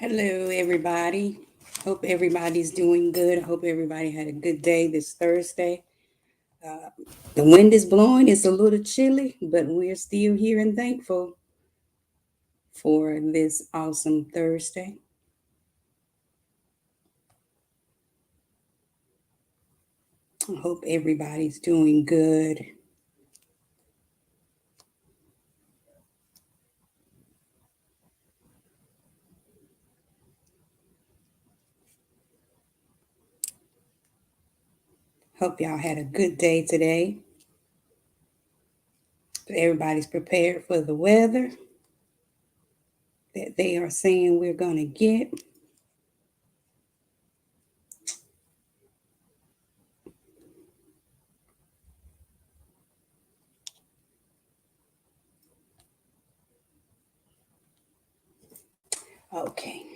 Hello, everybody. Hope everybody's doing good. Hope everybody had a good day this Thursday. Uh, the wind is blowing. It's a little chilly, but we're still here and thankful for this awesome Thursday. I hope everybody's doing good. Hope y'all had a good day today. Everybody's prepared for the weather that they are saying we're going to get. Okay.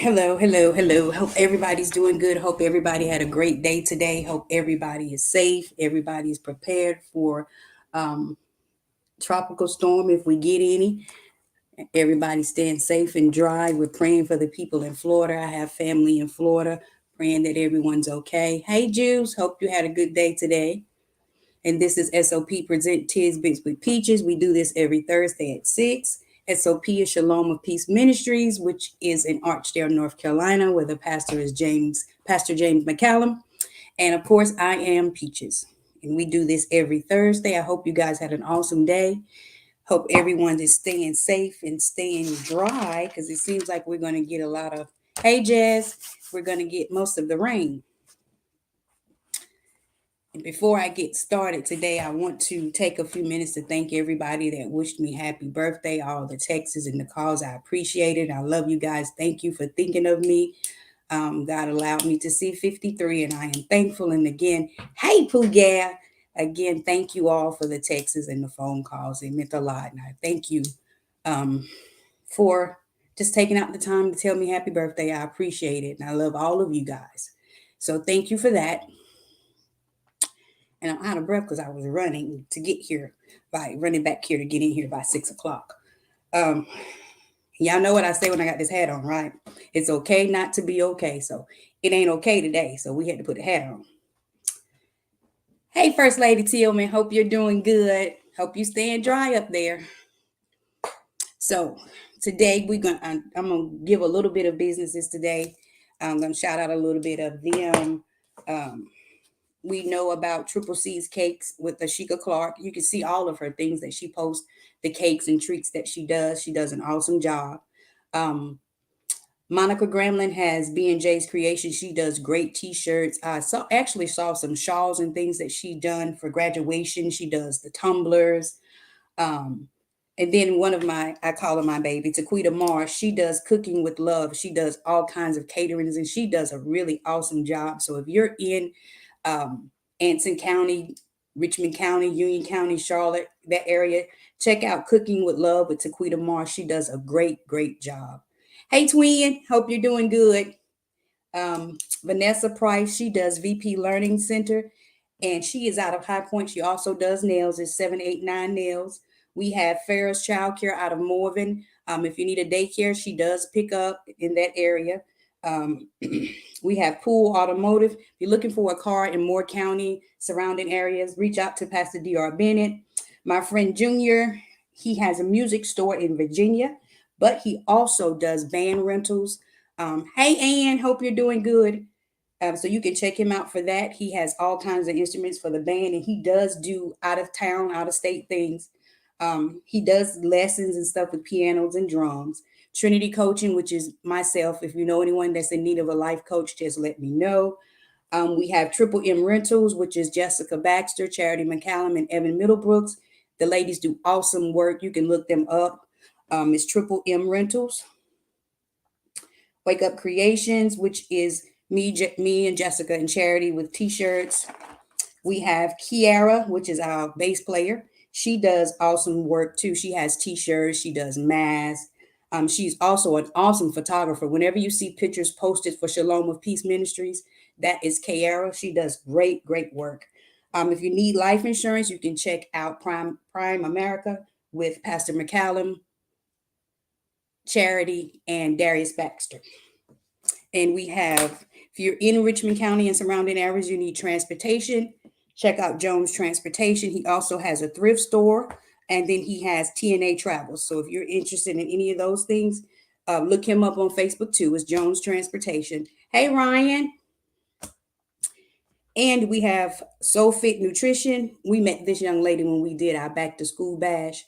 Hello, hello, hello. Hope everybody's doing good. Hope everybody had a great day today. Hope everybody is safe. Everybody is prepared for um, tropical storm if we get any. Everybody staying safe and dry. We're praying for the people in Florida. I have family in Florida, praying that everyone's okay. Hey, Jews. Hope you had a good day today. And this is S.O.P. Present Tidbits with Peaches. We do this every Thursday at 6. S.O.P. is Shalom of Peace Ministries, which is in Archdale, North Carolina, where the pastor is Pastor James McCallum. And of course, I am Peaches. And we do this every Thursday. I hope you guys had an awesome day. Hope everyone is staying safe and staying dry because it seems like we're going to get a lot of, hey, Jazz, we're going to get most of the rain. And before I get started today, I want to take a few minutes to thank everybody that wished me happy birthday, all the texts and the calls. I appreciate it. I love you guys. Thank you for thinking of me. God allowed me to see 53, and I am thankful. And again, hey, Pooh, again, thank you all for the texts and the phone calls. It meant a lot. And I thank you um, for just taking out the time to tell me happy birthday. I appreciate it. And I love all of you guys. So thank you for that. And I'm out of breath because I was running to get here, by running back here to get in here by 6 o'clock. Um, y'all know what I say when I got this hat on, right? It's okay not to be okay. So it ain't okay today. So we had to put the hat on. Hey, First Lady Tillman, hope you're doing good. Hope you staying dry up there. So today I'm gonna give a little bit of businesses today. I'm gonna shout out a little bit of them. Um, we know about Triple C's cakes with Ashika Clark. You can see all of her things that she posts, the cakes and treats that she does. She does an awesome job. Um, Monica Gramlin has B&J's Creation. She does great t-shirts. I actually saw some shawls and things that she done for graduation. She does the tumblers. Um, and then one of I call her my baby, Taquita Mars. She does Cooking with Love. She does all kinds of caterings and she does a really awesome job. So if you're in um, Anson County, Richmond County, Union County, Charlotte, that area, check out Cooking with Love with Taquita Mars. She does a great, great job. Hey, twin, hope you're doing good. Vanessa Price, she does VP Learning Center, and she is out of High Point. She also does nails. It's 789 Nails. We have Farrah's Child Care out of Morven. If you need a daycare, she does pick up in that area. Um, we have Pool Automotive. If you're looking for a car in Moore County, surrounding areas, reach out to Pastor D.R. Bennett. My friend Junior, he has a music store in Virginia, but he also does van rentals. Hey, Ann, hope you're doing good. So you can check him out for that. He has all kinds of instruments for the band, and he does do out of town, out of state things. He does lessons and stuff with pianos and drums. Trinity Coaching, which is myself. If you know anyone that's in need of a life coach, just let me know. We have Triple M Rentals, which is Jessica Baxter, Charity McCallum, and Evan Middlebrooks. The ladies do awesome work. You can look them up. It's Triple M Rentals. Wake Up Creations, which is me and Jessica and Charity with t-shirts. We have Kiara, which is our bass player. She does awesome work too. She has t-shirts, she does masks. She's also an awesome photographer. Whenever you see pictures posted for Shalom of Peace Ministries, that is Kiara. She does great, great work. If you need life insurance, you can check out Prime America with Pastor McCallum. Charity, and Darius Baxter. And we have, if you're in Richmond County and surrounding areas, you need transportation, check out Jones Transportation. He also has a thrift store, and then he has TNA Travels. So if you're interested in any of those things, look him up on Facebook too. It's Jones Transportation. Hey, Ryan. And we have Soul Fit Nutrition. We met this young lady when we did our back to school bash.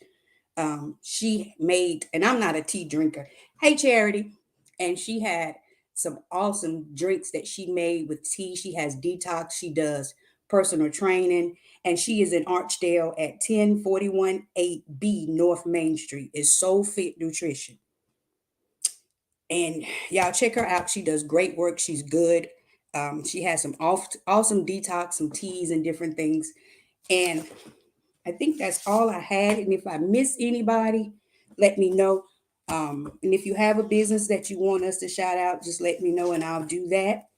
She made, and I'm not a tea drinker. Hey, Charity. And she had some awesome drinks that she made with tea. She has detox. She does personal training. And she is in Archdale at 10418B North Main Street. It's Soul Fit Nutrition. And y'all check her out. She does great work. She's good. She has some awesome detox, some teas and different things. And I think that's all I had. And if I miss anybody, let me know. And if you have a business that you want us to shout out, just let me know and I'll do that,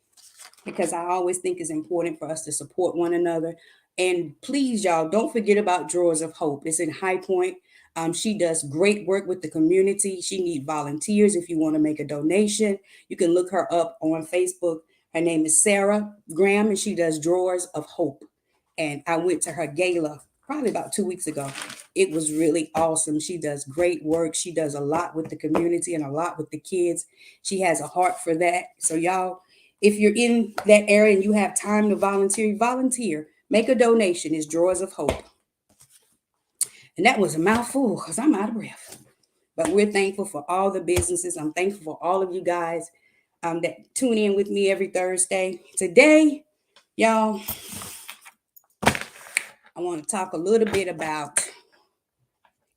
because I always think it's important for us to support one another. And please, y'all, don't forget about Drawers of Hope. It's in High Point. She does great work with the community. She needs volunteers. If you want to make a donation, you can look her up on Facebook. Her name is Sarah Graham, and she does Drawers of Hope. And I went to her gala probably about 2 weeks ago. It was really awesome. She does great work. She does a lot with the community and a lot with the kids. She has a heart for that. So y'all, if you're in that area and you have time to volunteer. Make a donation. It's Drawers of Hope. And that was a mouthful because I'm out of breath. But we're thankful for all the businesses. I'm thankful for all of you guys that tune in with me every Thursday. Today, y'all, I want to talk a little bit about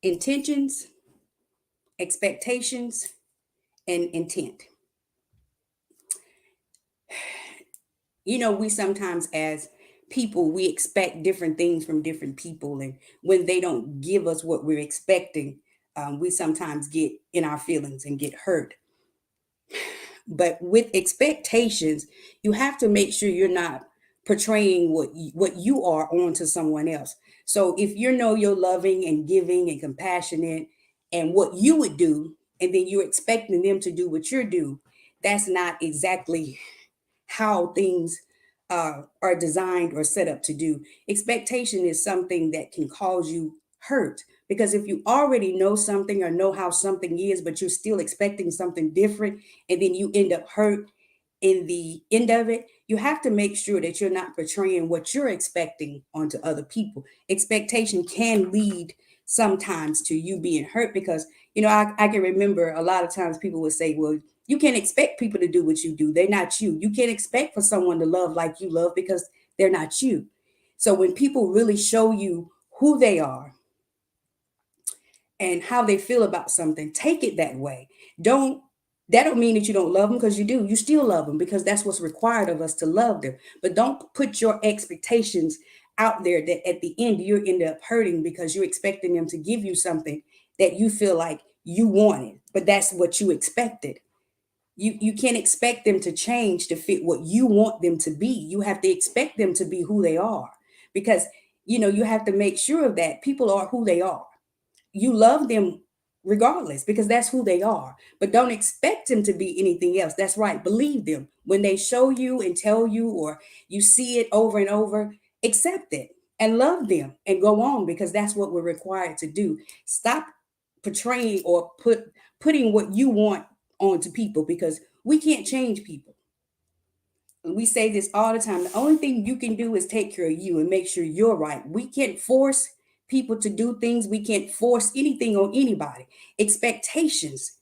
intentions, expectations, and intent. You know, we sometimes as people, we expect different things from different people. And when they don't give us what we're expecting, we sometimes get in our feelings and get hurt. But with expectations, you have to make sure you're not portraying what you are onto someone else. So if you know you're loving and giving and compassionate and what you would do, and then you're expecting them to do what you do, that's not exactly how things are designed or set up to do. Expectation is something that can cause you hurt, because if you already know something or know how something is, but you're still expecting something different, and then you end up hurt in the end of it, you have to make sure that you're not portraying what you're expecting onto other people. Expectation can lead sometimes to you being hurt, because I can remember a lot of times people would say, well, you can't expect people to do what you do. They're not you. You can't expect for someone to love like you love because they're not you. So when people really show you who they are and how they feel about something, take it that way. That don't mean that you don't love them, because you do. You still love them because that's what's required of us, to love them. But don't put your expectations out there that at the end you end up hurting because you're expecting them to give you something that you feel like you wanted, but that's what you expected. You can't expect them to change to fit what you want them to be. You have to expect them to be who they are, because you have to make sure of that. People are who they are. You love them regardless because that's who they are, but don't expect them to be anything else. That's right. Believe them when they show you and tell you, or you see it over and over. Accept it and love them and go on, because that's what we're required to do. Stop portraying or putting what you want onto people, because we can't change people. We say this all the time. The only thing you can do is take care of you and make sure you're right. We can't force people to do things. We can't force anything on anybody. Expectations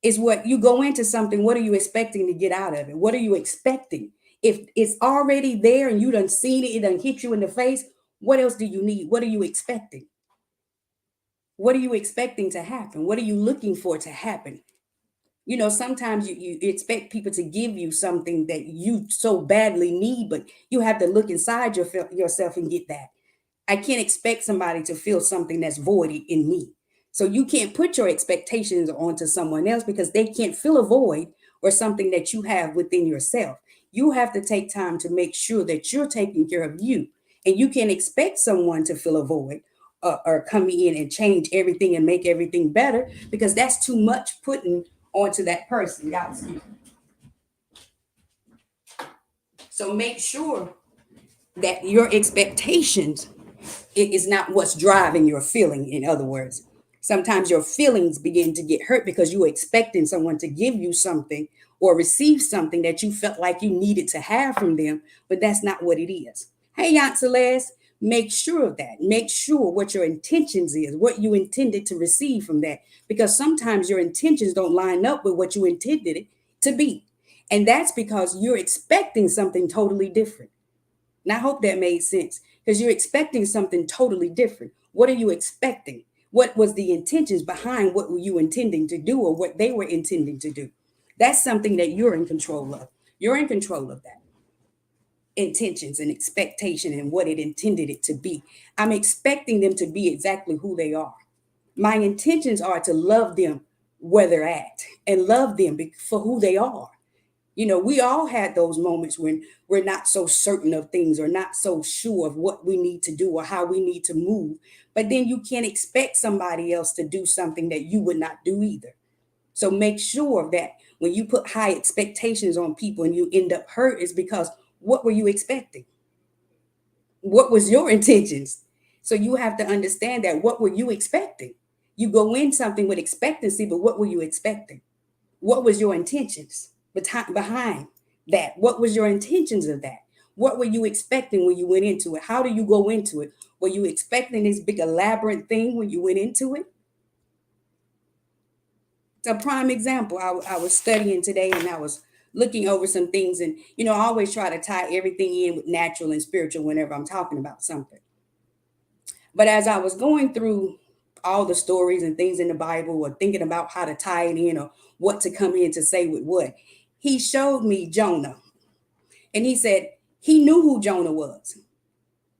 is what you go into something. What are you expecting to get out of it? What are you expecting? If it's already there and you done seen it, it done hit you in the face, what else do you need? What are you expecting? What are you expecting to happen? What are you looking for to happen? Sometimes you expect people to give you something that you so badly need, but you have to look inside yourself and get that. I can't expect somebody to feel something that's voided in me. So you can't put your expectations onto someone else because they can't fill a void or something that you have within yourself. You have to take time to make sure that you're taking care of you. And you can't expect someone to fill a void or come in and change everything and make everything better, because that's too much putting onto that person. Y'all, excuse me. So make sure that your expectations is not what's driving your feeling. In other words, sometimes your feelings begin to get hurt because you were expecting someone to give you something or receive something that you felt like you needed to have from them, but that's not what it is. Hey, Aunt Celeste, make sure of that. Make sure what your intentions is, what you intended to receive from that, because sometimes your intentions don't line up with what you intended it to be. And that's because you're expecting something totally different. And I hope that made sense, because you're expecting something totally different. What are you expecting? What was the intentions behind what were you intending to do, or what they were intending to do? That's something that you're in control of. You're in control of that intentions and expectation and what it intended it to be. I'm expecting them to be exactly who they are. My intentions are to love them where they're at and love them for who they are. You know, we all had those moments when we're not so certain of things or not so sure of what we need to do or how we need to move. But then you can't expect somebody else to do something that you would not do either. So make sure that when you put high expectations on people and you end up hurt, is because what were you expecting? What was your intentions? So you have to understand that. What were you expecting? You go in something with expectancy, but what were you expecting? What was your intentions behind that? What was your intentions of that? What were you expecting when you went into it? How do you go into it? Were you expecting this big elaborate thing when you went into it? It's a prime example. I was studying today and I was looking over some things, and I always try to tie everything in with natural and spiritual whenever I'm talking about something. But as I was going through all the stories and things in the Bible, or thinking about how to tie it in, or what to come in to say with what, he showed me Jonah. And he said he knew who Jonah was.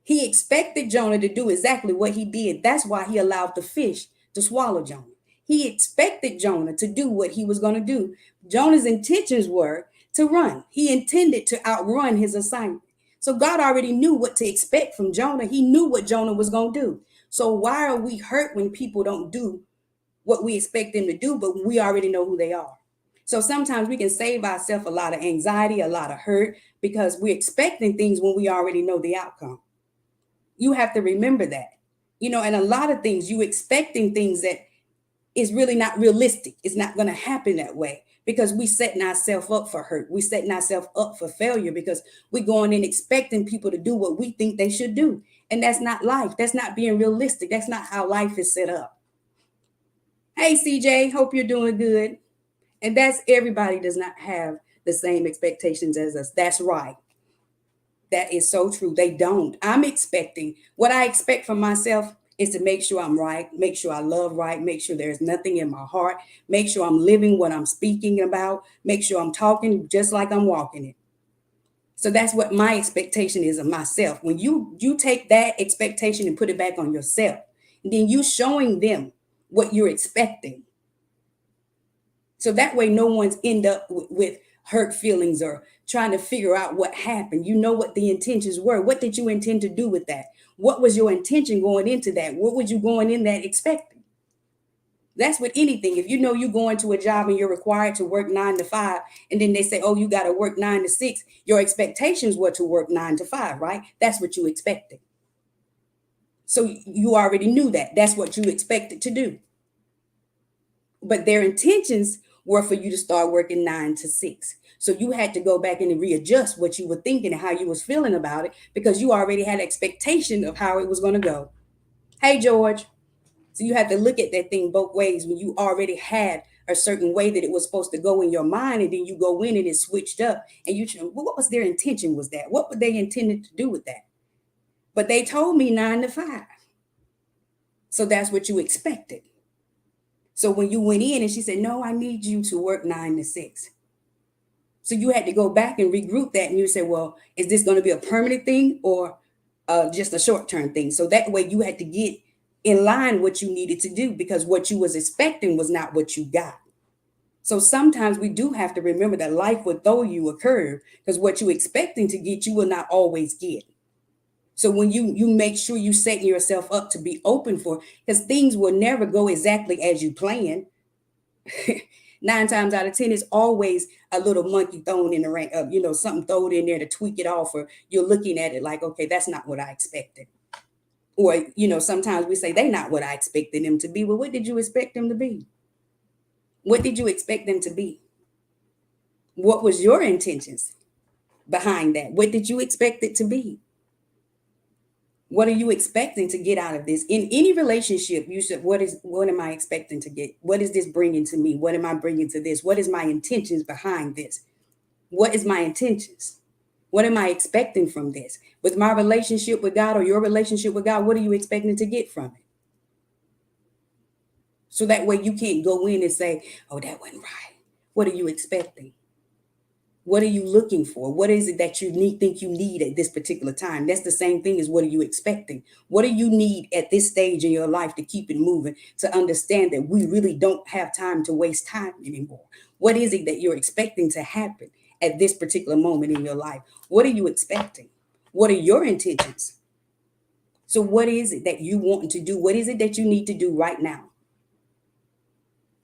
He expected Jonah to do exactly what he did. That's why he allowed the fish to swallow Jonah. He expected Jonah to do what he was going to do. Jonah's intentions were to run. He intended to outrun his assignment. So God already knew what to expect from Jonah. He knew what Jonah was going to do. So why are we hurt when people don't do what we expect them to do, but we already know who they are? So sometimes we can save ourselves a lot of anxiety, a lot of hurt, because we're expecting things when we already know the outcome. You have to remember that. And a lot of things, you expecting things that is really not realistic. It's not going to happen that way, because we setting ourselves up for hurt. We setting ourselves up for failure, because we're going in expecting people to do what we think they should do. And that's not life. That's not being realistic. That's not how life is set up. Hey, CJ, hope you're doing good. And that's everybody does not have the same expectations as us. That's right. That is so true. They don't. I'm expecting what I expect from myself is to make sure I'm right, make sure I love right, make sure there's nothing in my heart, make sure I'm living what I'm speaking about, make sure I'm talking just like I'm walking it. So that's what my expectation is of myself. When you take that expectation and put it back on yourself, and then you showing them what you're expecting. So that way no one's end up with hurt feelings or trying to figure out what happened. You know what the intentions were. What did you intend to do with that? What was your intention going into that? What was you going in that expecting? That's with anything. If you know you go into a job and you're required to work 9 to 5, and then they say, oh, you got to work 9 to 6, your expectations were to work 9 to 5, right? That's what you expected. So you already knew that. That's what you expected to do. But their intentions were for you to start working 9 to 6. So you had to go back and readjust what you were thinking and how you was feeling about it, because you already had expectation of how it was going to go. Hey, George. So you had to look at that thing both ways. When you already had a certain way that it was supposed to go in your mind, and then you go in and it switched up, and you well, what was their intention? Was that what were they intended to do with that? But they told me 9 to 5. So that's what you expected. So when you went in and she said, no, I need you to work 9 to 6. So you had to go back and regroup that. And you said, well, is this going to be a permanent thing or just a short-term thing? So that way you had to get in line what you needed to do, because what you was expecting was not what you got. So sometimes we do have to remember that life will throw you a curve, because what you expecting to get, you will not always get. So when you make sure you setting yourself up to be open for, because things will never go exactly as you plan. 9 times out of 10, it's always a little monkey thrown in the ring, something thrown in there to tweak it off, or you're looking at it like, okay, that's not what I expected. Or, sometimes we say they're not what I expected them to be. Well, what did you expect them to be? What did you expect them to be? What was your intentions behind that? What did you expect it to be? What are you expecting to get out of this? In any relationship, you should, what am I expecting to get? What is this bringing to me? What am I bringing to this? What is my intentions behind this? What is my intentions? What am I expecting from this? With my relationship with God or your relationship with God, what are you expecting to get from it? So that way you can't go in and say, oh, that wasn't right. What are you expecting? What are you looking for? What is it that you think you need at this particular time? That's the same thing as what are you expecting? What do you need at this stage in your life to keep it moving, to understand that we really don't have time to waste time anymore? What is it that you're expecting to happen at this particular moment in your life? What are you expecting? What are your intentions? So what is it that you want to do? What is it that you need to do right now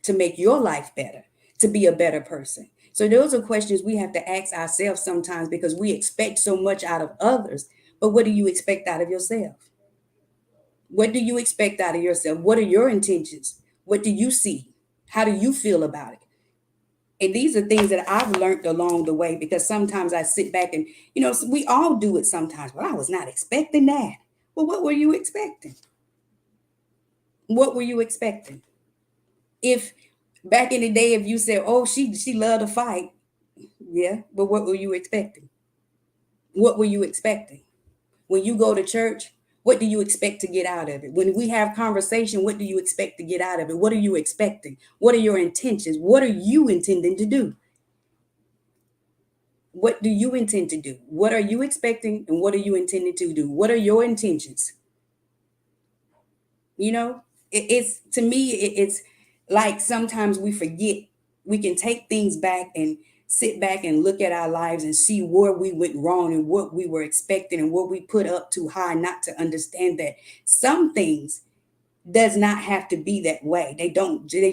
to make your life better, to be a better person? So those are questions we have to ask ourselves sometimes, because we expect so much out of others. But what do you expect out of yourself? What do you expect out of yourself? What are your intentions? What do you see? How do you feel about it? And these are things that I've learned along the way, because sometimes I sit back and, we all do it sometimes. Well, I was not expecting that. Well, what were you expecting? What were you expecting? If back in the day, if you said, oh, she loved to fight, yeah, but what were you expecting? What were you expecting? When you go to church, what do you expect to get out of it? When we have conversation, what do you expect to get out of it? What are you expecting? What are your intentions? What are you intending to do? What do you intend to do? What are you expecting, and what are you intending to do? What are your intentions? It's to me, it's like sometimes we forget. We can take things back and sit back and look at our lives and see where we went wrong and what we were expecting and what we put up too high, not to understand that some things does not have to be that way. They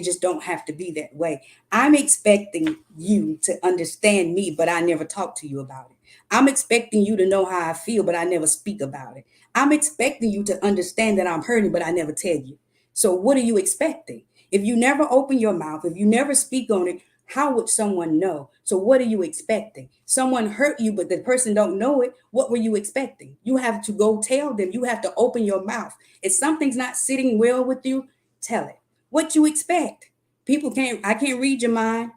just don't have to be that way. I'm expecting you to understand me, but I never talk to you about it. I'm expecting you to know how I feel, but I never speak about it. I'm expecting you to understand that I'm hurting, but I never tell you. So what are you expecting? If you never open your mouth, if you never speak on it, how would someone know? So what are you expecting? Someone hurt you, but the person don't know it. What were you expecting? You have to go tell them. You have to open your mouth. If something's not sitting well with you, tell it. What you expect? I can't read your mind.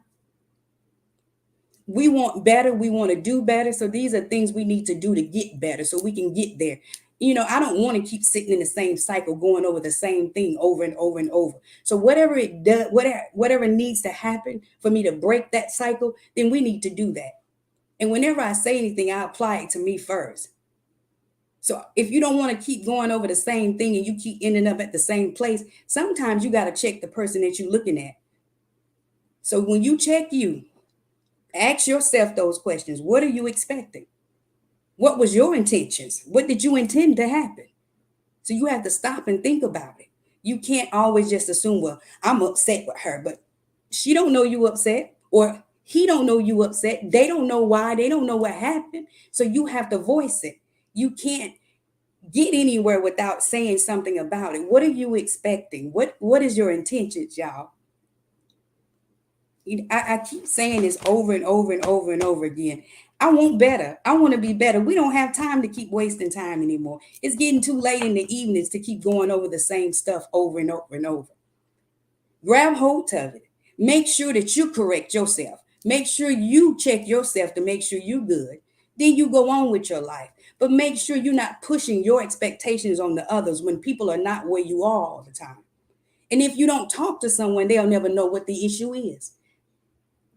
We want better. We want to do better. So these are things we need to do to get better so we can get there. I don't want to keep sitting in the same cycle, going over the same thing over and over and over. So whatever it does, whatever needs to happen for me to break that cycle, then we need to do that. And whenever I say anything, I apply it to me first. So if you don't want to keep going over the same thing and you keep ending up at the same place, sometimes you got to check the person that you're looking at. So when you check you, ask yourself those questions. What are you expecting? What was your intentions? What did you intend to happen? So you have to stop and think about it. You can't always just assume, well, I'm upset with her, but she don't know you upset, or he don't know you upset. They don't know why. They don't know what happened. So you have to voice it. You can't get anywhere without saying something about it. What are you expecting? What is your intentions, y'all? I keep saying this over and over and over and over again. I want better. I want to be better. We don't have time to keep wasting time anymore. It's getting too late in the evenings to keep going over the same stuff over and over and over. Grab hold of it. Make sure that you correct yourself. Make sure you check yourself to make sure you're good. Then you go on with your life. But make sure you're not pushing your expectations on the others when people are not where you are all the time. And if you don't talk to someone, they'll never know what the issue is.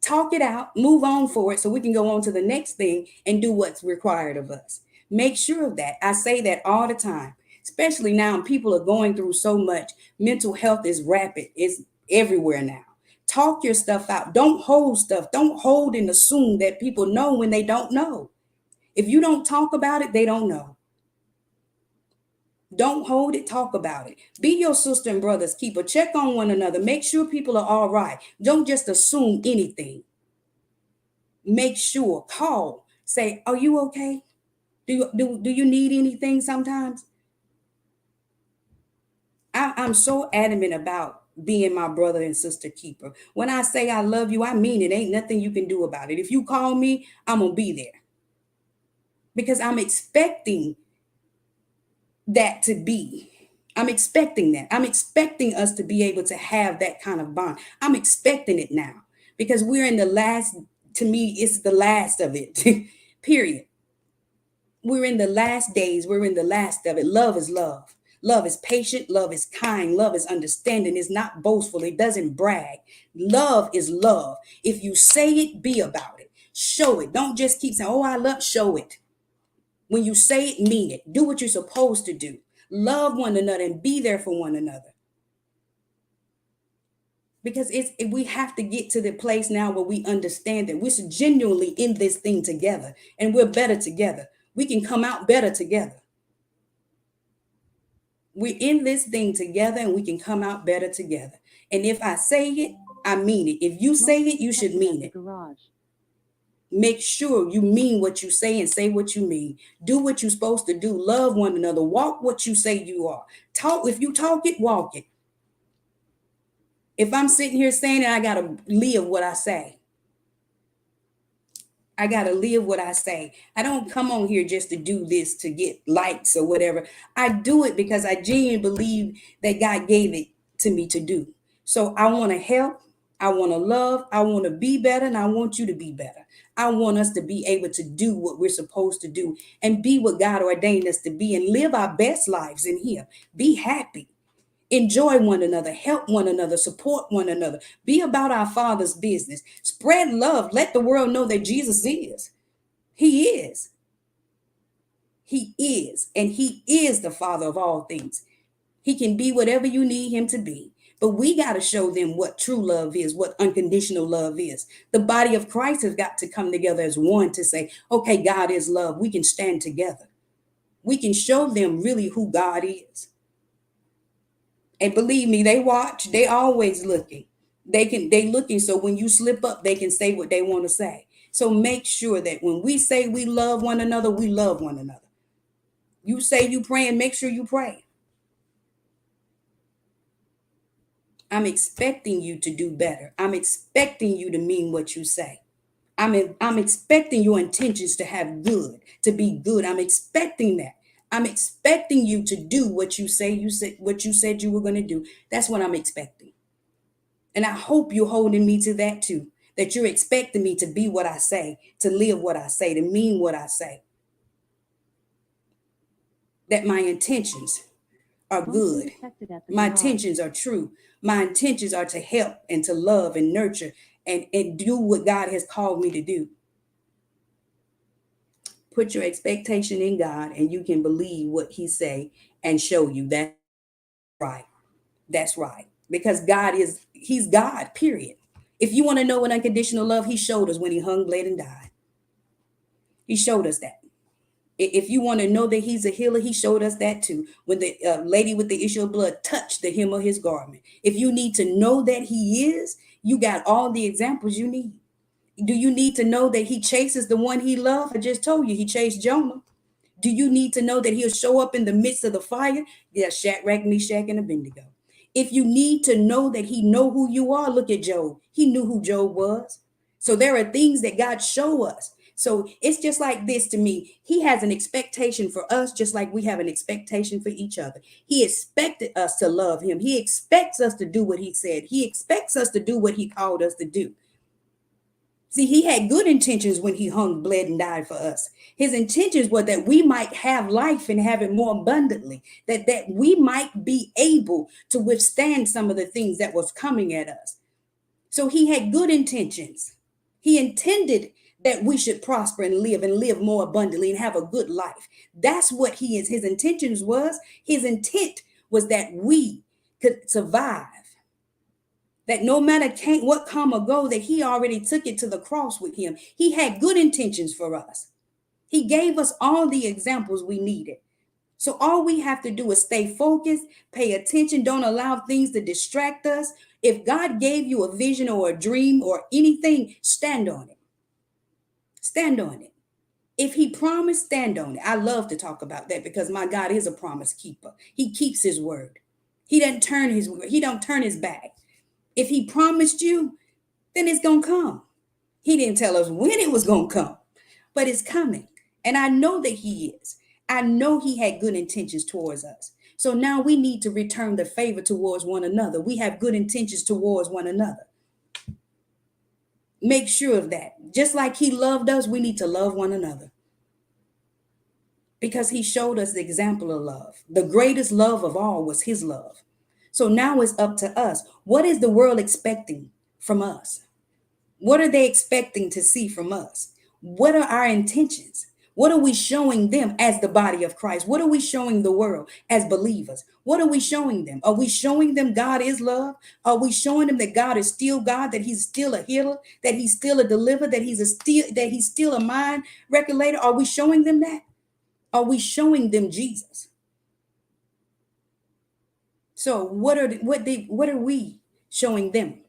Talk it out, move on for it so we can go on to the next thing and do what's required of us. Make sure of that. I say that all the time, especially now people are going through so much. Mental health is rapid. It's everywhere now. Talk your stuff out. Don't hold stuff. Don't hold and assume that people know when they don't know. If you don't talk about it, they don't know. Don't hold it, talk about it. Be your sister and brother's keeper. Check on one another. Make sure people are all right. Don't just assume anything. Make sure, call, say, are you okay? Do you need anything sometimes? I'm so adamant about being my brother and sister keeper. When I say I love you, I mean it. Ain't nothing you can do about it. If you call me, I'm going to be there because I'm expecting that to be. I'm expecting that. I'm expecting us to be able to have that kind of bond. I'm expecting it now because we're in the last, to me, it's the last of it, period. We're in the last days. We're in the last of it. Love is love. Love is patient. Love is kind. Love is understanding. It's not boastful. It doesn't brag. Love is love. If you say it, be about it. Show it. Don't just keep saying, oh, I love, show it. When you say it, mean it. Do what you're supposed to do. Love one another and be there for one another. Because we have to get to the place now where we understand that we're genuinely in this thing together and we're better together. We can come out better together. We're in this thing together and we can come out better together. And if I say it, I mean it. If you say it, you should mean it. Make sure you mean what you say and say what you mean. Do what you're supposed to do. Love one another. Walk what you say you are. Talk. If you talk it, walk it. If I'm sitting here saying it, I got to live what I say. I got to live what I say. I don't come on here just to do this to get likes or whatever. I do it because I genuinely believe that God gave it to me to do. So I want to help. I want to love. I want to be better. And I want you to be better. I want us to be able to do what we're supposed to do and be what God ordained us to be and live our best lives in Him. Be happy. Enjoy one another, help one another, support one another, be about our Father's business, spread love, let the world know that Jesus is. He is. He is. And He is the Father of all things. He can be whatever you need Him to be. But we got to show them what true love is, what unconditional love is. The body of Christ has got to come together as one to say, okay, God is love. We can stand together. We can show them really who God is. And believe me, they watch. They always looking. They looking so when you slip up, they can say what they want to say. So make sure that when we say we love one another, we love one another. You say you pray and make sure you pray. I'm expecting you to do better. I'm expecting you to mean what you say. I'm expecting your intentions to have good, to be good. I'm expecting that. I'm expecting you to do what you said you were going to do. That's what I'm expecting. And I hope you're holding me to that too, that you're expecting me to be what I say, to live what I say, to mean what I say. That my intentions are good. My intentions are true. My intentions are to help and to love and nurture and do what God has called me to do. Put your expectation in God and you can believe what He say and show you. That's right. That's right. Because He's God, period. If you want to know what unconditional love, He showed us when He hung, bled, and died. He showed us that. If you want to know that He's a healer, He showed us that too. When the lady with the issue of blood touched the hem of His garment. If you need to know that He is, you got all the examples you need. Do you need to know that He chases the one He loved? I just told you He chased Jonah. Do you need to know that He'll show up in the midst of the fire? Yeah, Shadrach, Meshach, and Abednego. If you need to know that He know who you are, look at Job. He knew who Job was. So there are things that God show us. So it's just like this to me. He has an expectation for us, just like we have an expectation for each other. He expected us to love Him. He expects us to do what He said. He expects us to do what He called us to do. See, He had good intentions when He hung, bled, and died for us. His intentions were that we might have life and have it more abundantly, that we might be able to withstand some of the things that was coming at us. So He had good intentions. He intended that we should prosper and live more abundantly and have a good life. That's what He is. His intentions was, His intent was that we could survive. That no matter what come or go, that He already took it to the cross with Him. He had good intentions for us. He gave us all the examples we needed. So all we have to do is stay focused, pay attention, don't allow things to distract us. If God gave you a vision or a dream or anything, stand on it. Stand on it. If he promised, stand on it. I love to talk about that because my God is a promise keeper. He keeps his word. He don't turn his back. If he promised you, then it's going to come. He didn't tell us when it was going to come, but it's coming. And I know that he is. I know he had good intentions towards us. So now we need to return the favor towards one another. We have good intentions towards one another. Make sure of that. Just like he loved us, we need to love one another because he showed us the example of love. The greatest love of all was his love. So now it's up to us. What is the world expecting from us? What are they expecting to see from us? What are our intentions? What are we showing them as the body of Christ? What are we showing the world as believers? What are we showing them? Are we showing them God is love? Are we showing them that God is still God, that he's still a healer, that he's still a deliverer, that he's still a mind regulator? Are we showing them that? Are we showing them Jesus? So what are we showing them,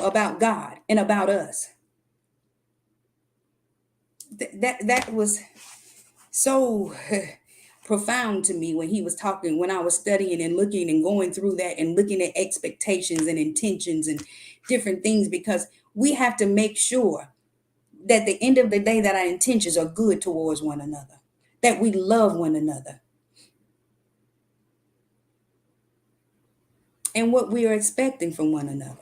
about God and about us? That was so profound to me when he was talking, when I was studying and looking and going through that and looking at expectations and intentions and different things, because we have to make sure that at the end of the day that our intentions are good towards one another, that we love one another, and what we are expecting from one another.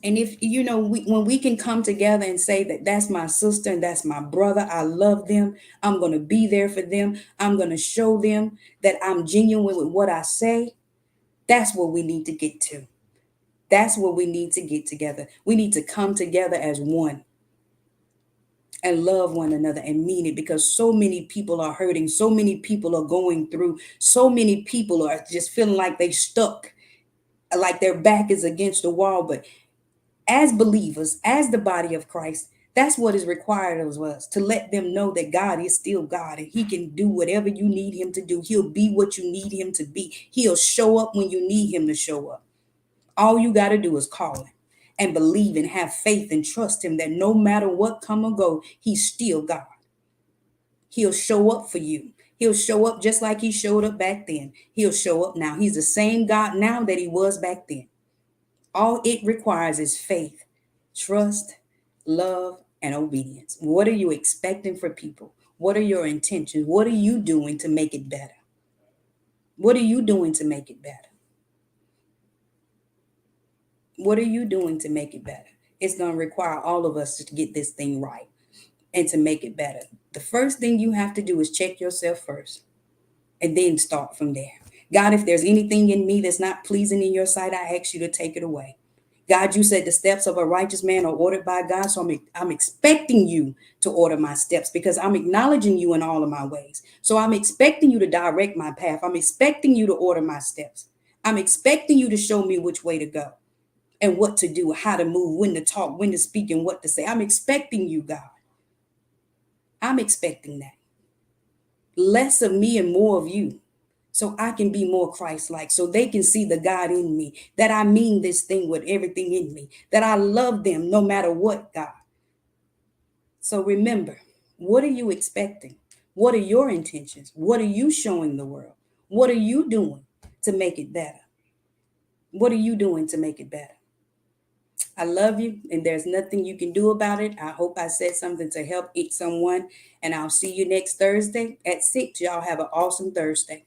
And if when we can come together and say that that's my sister and that's my brother, I love them, I'm going to be there for them, I'm going to show them that I'm genuine with what I say, that's what we need to get to. That's what we need to get together. We need to come together as one and love one another and mean it, because so many people are hurting, so many people are going through, so many people are just feeling like they stuck, like their back is against the wall. But as believers, as the body of Christ, that's what is required of us, to let them know that God is still God and he can do whatever you need him to do. He'll be what you need him to be. He'll show up when you need him to show up. All you got to do is call him and believe and have faith and trust him that no matter what come or go, he's still God. He'll show up for you. He'll show up just like he showed up back then. He'll show up now. He's the same God now that he was back then. All it requires is faith, trust, love, and obedience. What are you expecting for people? What are your intentions? What are you doing to make it better? What are you doing to make it better? What are you doing to make it better? It's going to require all of us to get this thing right and to make it better. The first thing you have to do is check yourself first and then start from there. God, if there's anything in me that's not pleasing in your sight, I ask you to take it away. God, you said the steps of a righteous man are ordered by God. So I'm expecting you to order my steps because I'm acknowledging you in all of my ways. So I'm expecting you to direct my path. I'm expecting you to order my steps. I'm expecting you to show me which way to go and what to do, how to move, when to talk, when to speak, and what to say. I'm expecting you, God. I'm expecting that. Less of me and more of you, so I can be more Christ-like, so they can see the God in me, that I mean this thing with everything in me, that I love them no matter what, God. So remember, what are you expecting? What are your intentions? What are you showing the world? What are you doing to make it better? What are you doing to make it better? I love you, and there's nothing you can do about it. I hope I said something to help someone, and I'll see you next Thursday at 6. Y'all have an awesome Thursday.